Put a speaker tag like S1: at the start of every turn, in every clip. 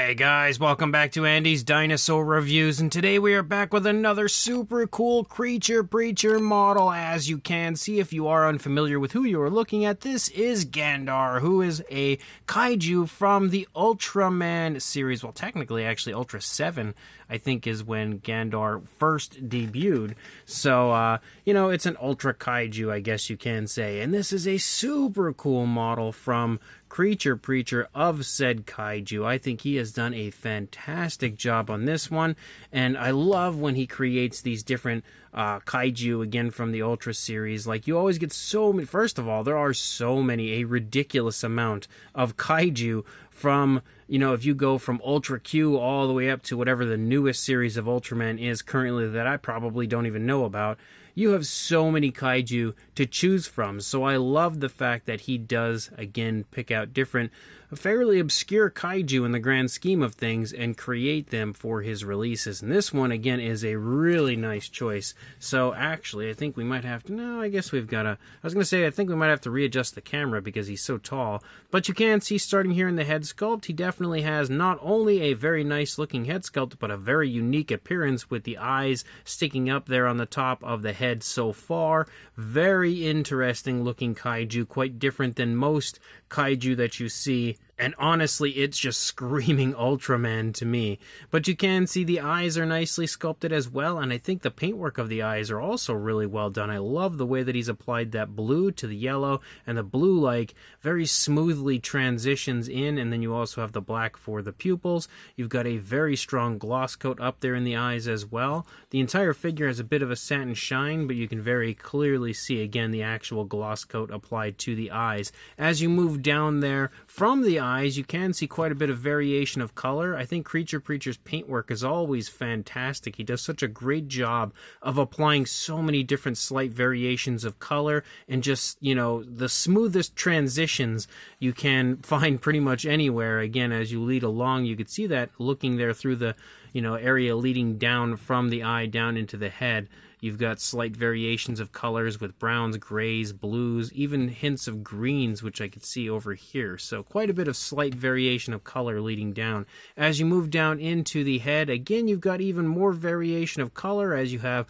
S1: Hey guys, welcome back to Andy's Dinosaur Reviews, and today we are back with another super cool Creature Preacher model. As you can see, if you are unfamiliar with who you are looking at, this is Gandar, who is a Kaiju from the Ultraman series. Well, technically, actually, Ultraseven, I think, is when Gandar first debuted. So, it's an Ultra Kaiju, I guess you can say. And this is a super cool model from Creature Preacher of said Kaiju. I think he has done a fantastic job on this one, and I love when he creates these different Kaiju, again, from the Ultra series. Like, you always get so many. First of all, there are so many, a ridiculous amount of Kaiju from, if you go from Ultra Q all the way up to whatever the newest series of Ultraman is currently that I probably don't even know about. You have so many Kaiju to choose from, so I love the fact that he does, again, pick out different, fairly obscure Kaiju in the grand scheme of things and create them for his releases. And this one, again, is a really nice choice. So, actually, I think we might have to, no, I guess we've got to, I was going to say, I think we might have to readjust the camera because he's so tall. But you can see, starting here in the head sculpt, he definitely has not only a very nice looking head sculpt, but a very unique appearance with the eyes sticking up there on the top of the head so far. Very interesting looking Kaiju, quite different than most Kaiju that you see. And honestly, it's just screaming Ultraman to me. But you can see the eyes are nicely sculpted as well, and I think the paintwork of the eyes are also really well done. I love the way that he's applied that blue to the yellow, and the blue, very smoothly transitions in, and then you also have the black for the pupils. You've got a very strong gloss coat up there in the eyes as well. The entire figure has a bit of a satin shine, but you can very clearly see, again, the actual gloss coat applied to the eyes. As you move down there from the eyes, you can see quite a bit of variation of color. I think Creature Preacher's paintwork is always fantastic. He does such a great job of applying so many different slight variations of color and just, the smoothest transitions you can find pretty much anywhere. Again, as you lead along, you could see that looking there through the, area leading down from the eye down into the head. You've got slight variations of colors with browns, grays, blues, even hints of greens, which I could see over here. So quite a bit of slight variation of color leading down. As you move down into the head, again, you've got even more variation of color as you have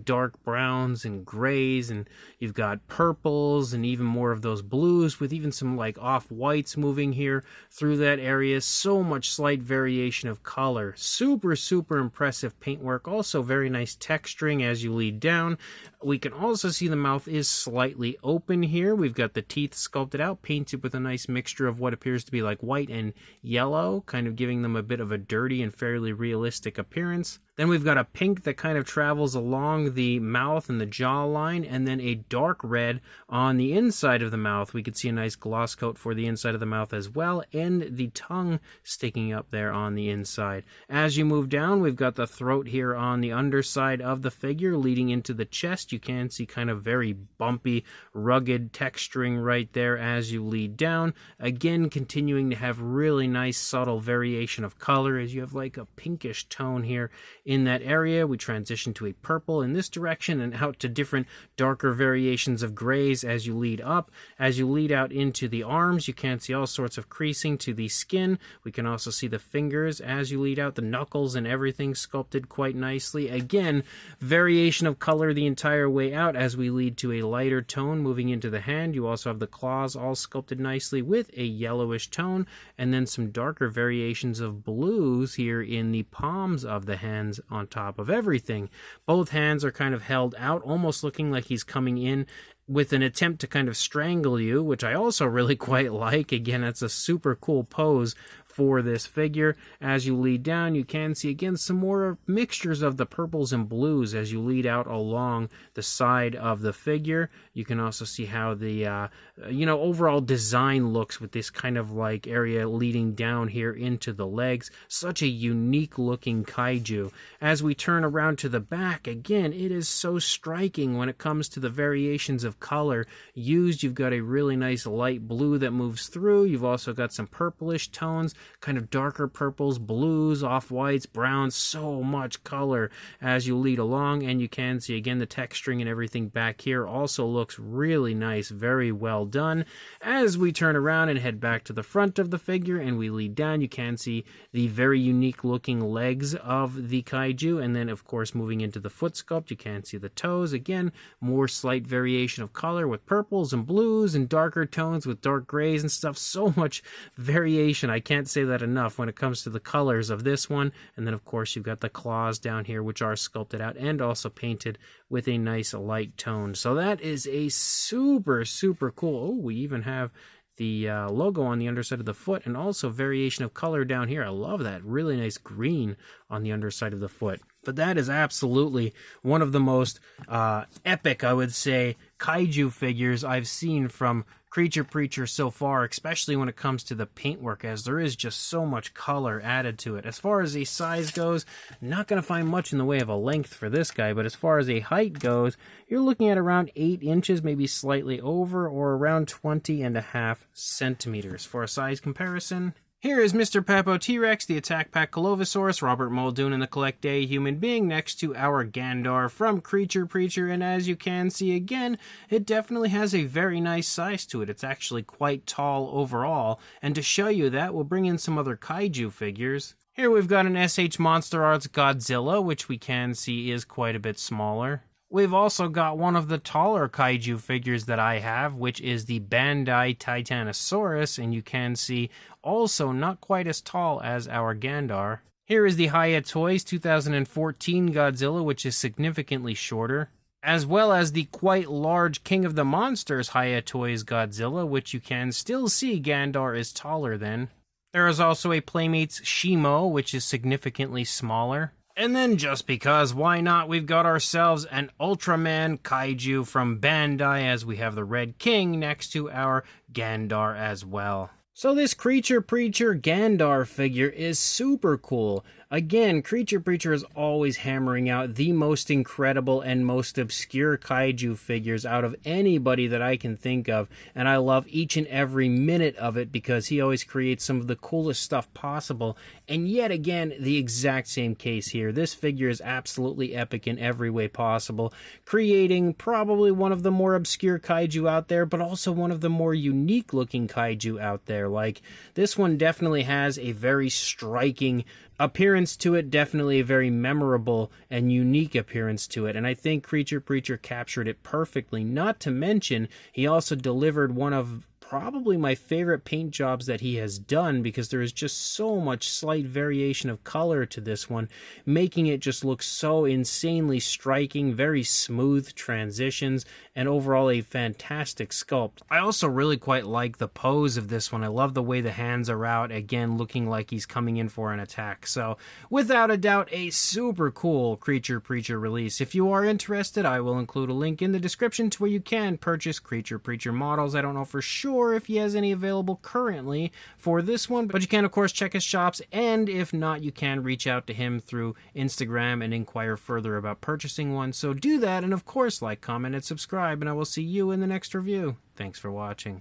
S1: dark browns and grays, and you've got purples and even more of those blues with even some off-whites moving here through that area. So much slight variation of color. Super, super impressive paintwork. Also very nice texturing as you lead down. We can also see the mouth is slightly open here. We've got the teeth sculpted out, painted with a nice mixture of what appears to be white and yellow, kind of giving them a bit of a dirty and fairly realistic appearance. Then we've got a pink that kind of travels along the mouth and the jawline, and then a dark red on the inside of the mouth. We could see a nice gloss coat for the inside of the mouth as well, and the tongue sticking up there on the inside. As you move down, we've got the throat here on the underside of the figure leading into the chest. You can see kind of very bumpy, rugged texturing right there as you lead down. Again, continuing to have really nice subtle variation of color as you have a pinkish tone here in that area. We transition to a purple in this direction and out to different darker variations of grays as you lead up. As you lead out into the arms, you can see all sorts of creasing to the skin. We can also see the fingers as you lead out, the knuckles and everything sculpted quite nicely. Again, variation of color the entire way out as we lead to a lighter tone moving into the hand. You also have the claws all sculpted nicely with a yellowish tone, and then some darker variations of blues here in the palms of the hands on top of everything. Both hands are kind of held out, almost looking like he's coming in with an attempt to kind of strangle you, which I also really quite like. Again, that's a super cool pose for this figure. As you lead down, you can see again some more mixtures of the purples and blues as you lead out along the side of the figure. You can also see how the overall design looks with this kind of area leading down here into the legs. Such a unique looking Kaiju. As we turn around to the back, again, it is so striking when it comes to the variations of color used. You've got a really nice light blue that moves through. You've also got some purplish tones. kind of darker purples, blues, off-whites, browns, so much color as you lead along. And you can see, again, the texturing and everything back here also looks really nice, very well done. As we turn around and head back to the front of the figure and we lead down, you can see the very unique looking legs of the Kaiju, and then of course moving into the foot sculpt, you can see the toes. Again, more slight variation of color with purples and blues and darker tones with dark grays and stuff. So much variation, I can't say that enough when it comes to the colors of this one. And then of course you've got the claws down here, which are sculpted out and also painted with a nice light tone. So that is a super cool. Oh, we even have the logo on the underside of the foot, and also variation of color down here. I love that. Really nice green on the underside of the foot. But that is absolutely one of the most epic, I would say, Kaiju figures I've seen from Creature Preacher so far, especially when it comes to the paintwork, as there is just so much color added to it. As far as a size goes, not going to find much in the way of a length for this guy, but as far as a height goes, you're looking at around 8 inches, maybe slightly over, or around 20.5 centimeters. For a size comparison, here is Mr. Papo T-Rex, the Attack Pack Colovosaurus, Robert Muldoon, and the Collect Day Human Being next to our Gandar from Creature Preacher. And as you can see again, it definitely has a very nice size to it. It's actually quite tall overall. And to show you that, we'll bring in some other Kaiju figures. Here we've got an SH Monster Arts Godzilla, which we can see is quite a bit smaller. We've also got one of the taller Kaiju figures that I have, which is the Bandai Titanosaurus, and you can see also not quite as tall as our Gandar. Here is the Hiya Toys 2014 Godzilla, which is significantly shorter, as well as the quite large King of the Monsters Hiya Toys Godzilla, which you can still see Gandar is taller than. There is also a Playmates Shimo, which is significantly smaller. And then, just because, why not, we've got ourselves an Ultraman Kaiju from Bandai, as we have the Red King next to our Gandar as well. So this Creature Preacher Gandar figure is super cool. Again, Creature Preacher is always hammering out the most incredible and most obscure Kaiju figures out of anybody that I can think of, and I love each and every minute of it because he always creates some of the coolest stuff possible. And yet again, the exact same case here. This figure is absolutely epic in every way possible, creating probably one of the more obscure Kaiju out there, but also one of the more unique looking Kaiju out there. Like, this one definitely has a very striking appearance to it, definitely a very memorable and unique appearance to it, and I think Creature Preacher captured it perfectly. Not to mention, he also delivered one of probably my favorite paint jobs that he has done, because there is just so much slight variation of color to this one, making it just look so insanely striking, very smooth transitions, and overall a fantastic sculpt. I also really quite like the pose of this one. I love the way the hands are out, again looking like he's coming in for an attack. So without a doubt, a super cool Creature Preacher release. If you are interested, I will include a link in the description to where you can purchase Creature Preacher models. I don't know for sure if he has any available currently for this one, but you can of course check his shops, and if not, you can reach out to him through Instagram and inquire further about purchasing one. So do that, and of course like, comment, and subscribe, and I will see you in the next review. Thanks for watching.